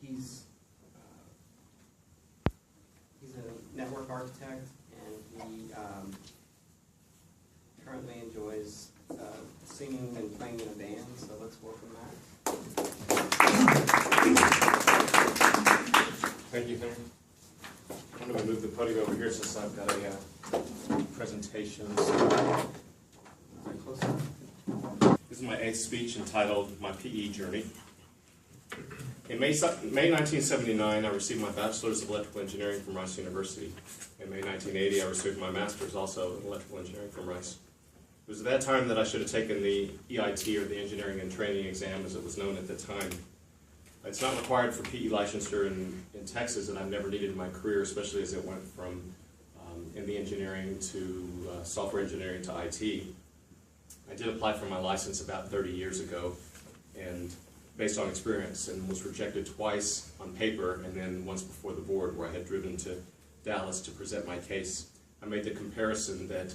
he's a network architect, and he currently enjoys singing and playing in a band, so let's welcome Matt. Thank you, Henry. I'm going to move the podium over here since I've got a presentation. This is my 8th speech entitled My PE Journey. In May 1979, I received my Bachelor's of Electrical Engineering from Rice University. In May 1980, I received my Master's also in Electrical Engineering from Rice. It was at that time that I should have taken the EIT, or the Engineering and Training exam as it was known at the time. It's not required for PE licensure in Texas, and I've never needed in my career, especially as it went from in the engineering to software engineering to IT. I did apply for my license about 30 years ago, and based on experience, and was rejected twice on paper, and then once before the board where I had driven to Dallas to present my case. I made the comparison that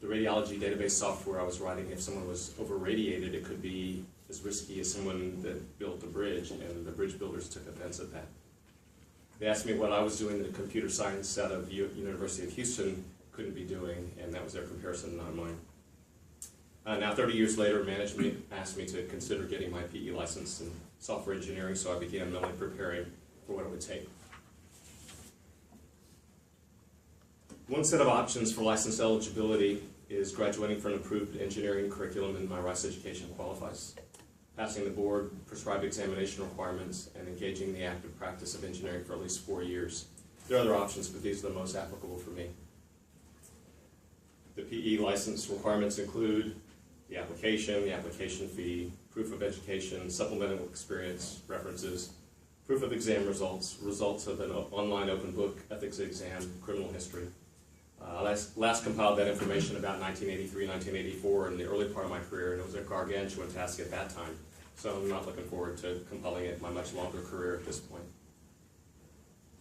the radiology database software I was writing, if someone was over-radiated, it could be as risky as someone that built a bridge, and the bridge builders took offense at that. They asked me what I was doing in the computer science out of University of Houston couldn't be doing, and that was their comparison, not mine. Now 30 years later, management asked me to consider getting my PE license in software engineering, so I began mentally preparing for what it would take. One set of options for license eligibility is graduating from an approved engineering curriculum, and my Rice education qualifies. Passing the board prescribed examination requirements and engaging the active practice of engineering for at least 4 years. There are other options, but these are the most applicable for me. The PE license requirements include the application fee, proof of education, supplemental experience, references, proof of exam results, results of an online open book ethics exam, criminal history. I last compiled that information about 1983, 1984 in the early part of my career, and it was a gargantuan task at that time. So I'm not looking forward to compiling it in my much longer career at this point.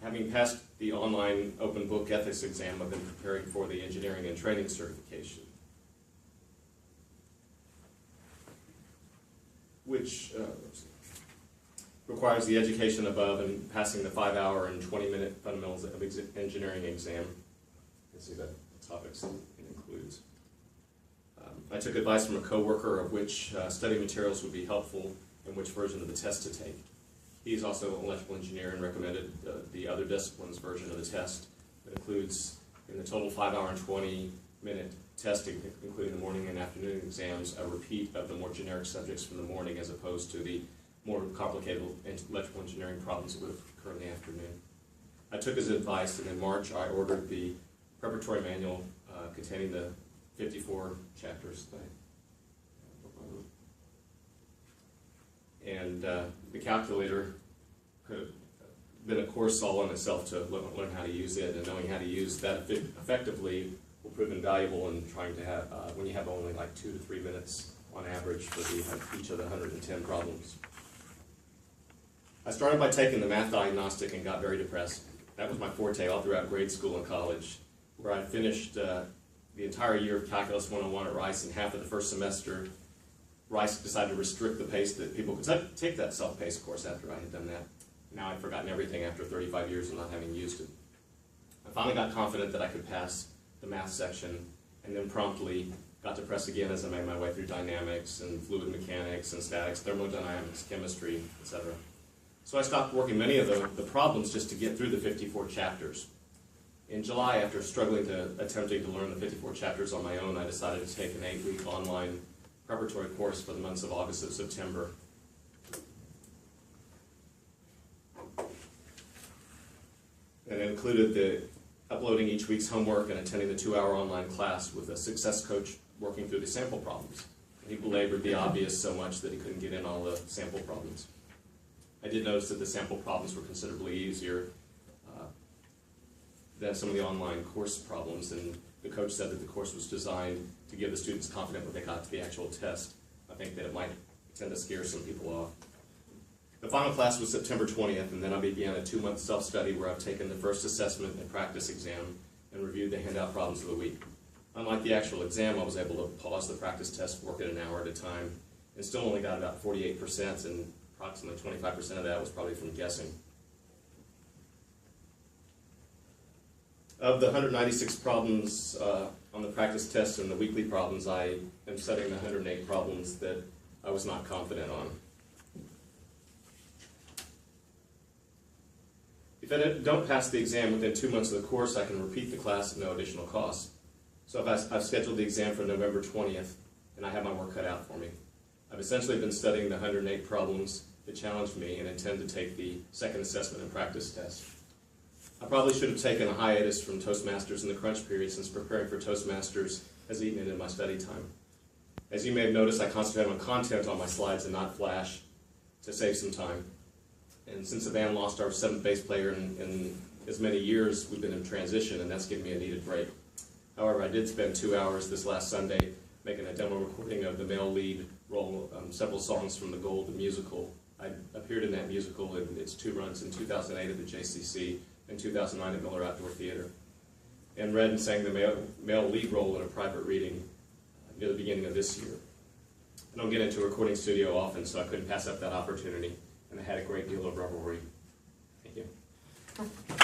Having passed the online open book ethics exam, I've been preparing for the engineering and training certification, which requires the education above and passing the 5-hour and 20-minute fundamentals of engineering exam. See the topics it includes. I took advice from a coworker of which study materials would be helpful and which version of the test to take. He's also an electrical engineer and recommended the other disciplines version of the test. It includes, in the total 5-hour and 20-minute testing, including the morning and afternoon exams, a repeat of the more generic subjects from the morning as opposed to the more complicated electrical engineering problems that would occur in the afternoon. I took his advice, and in March I ordered the preparatory manual containing the 54 chapters. And the calculator could have been a course all on itself to learn how to use it, and knowing how to use that effectively will prove invaluable in trying to have, when you have only like 2 to 3 minutes on average for each of the 110 problems. I started by taking the math diagnostic and got very depressed. That was my forte all throughout grade school and college, where I finished the entire year of Calculus 101 at Rice, and half of the first semester, Rice decided to restrict the pace that people could take that self-paced course after I had done that. Now I'd forgotten everything after 35 years of not having used it. I finally got confident that I could pass the math section, and then promptly got depressed again as I made my way through dynamics and fluid mechanics and statics, thermodynamics, chemistry, etc. So I stopped working many of the problems just to get through the 54 chapters. In July, after attempting to learn the 54 chapters on my own, I decided to take an 8-week online preparatory course for the months of August and September. And it included the uploading each week's homework and attending the 2-hour online class with a success coach working through the sample problems. And he belabored the obvious so much that he couldn't get in all the sample problems. I did notice that the sample problems were considerably easier than some of the online course problems, and the coach said that the course was designed to give the students confidence when they got to the actual test. I think that it might tend to scare some people off. The final class was September 20th, and then I began a 2-month self-study where I've taken the first assessment and practice exam and reviewed the handout problems of the week. Unlike the actual exam, I was able to pause the practice test, work it an hour at a time, and still only got about 48% and approximately 25% of that was probably from guessing. Of the 196 problems on the practice test and the weekly problems, I am studying the 108 problems that I was not confident on. If I don't pass the exam within 2 months of the course, I can repeat the class at no additional cost. So if I've scheduled the exam for November 20th, and I have my work cut out for me. I've essentially been studying the 108 problems that challenged me and intend to take the second assessment and practice test. I probably should have taken a hiatus from Toastmasters in the crunch period, since preparing for Toastmasters has eaten into my study time. As you may have noticed, I concentrate on content on my slides and not Flash to save some time. And since the band lost our 7th bass player in as many years, we've been in transition, and that's given me a needed break. However, I did spend 2 hours this last Sunday making a demo recording of the male lead role, several songs from the Gold musical. I appeared in that musical in its 2 runs in 2008 at the JCC and 2009 at Miller Outdoor Theater, and read and sang the male lead role in a private reading near the beginning of this year. I don't get into a recording studio often, so I couldn't pass up that opportunity, and I had a great deal of revelry. Thank you.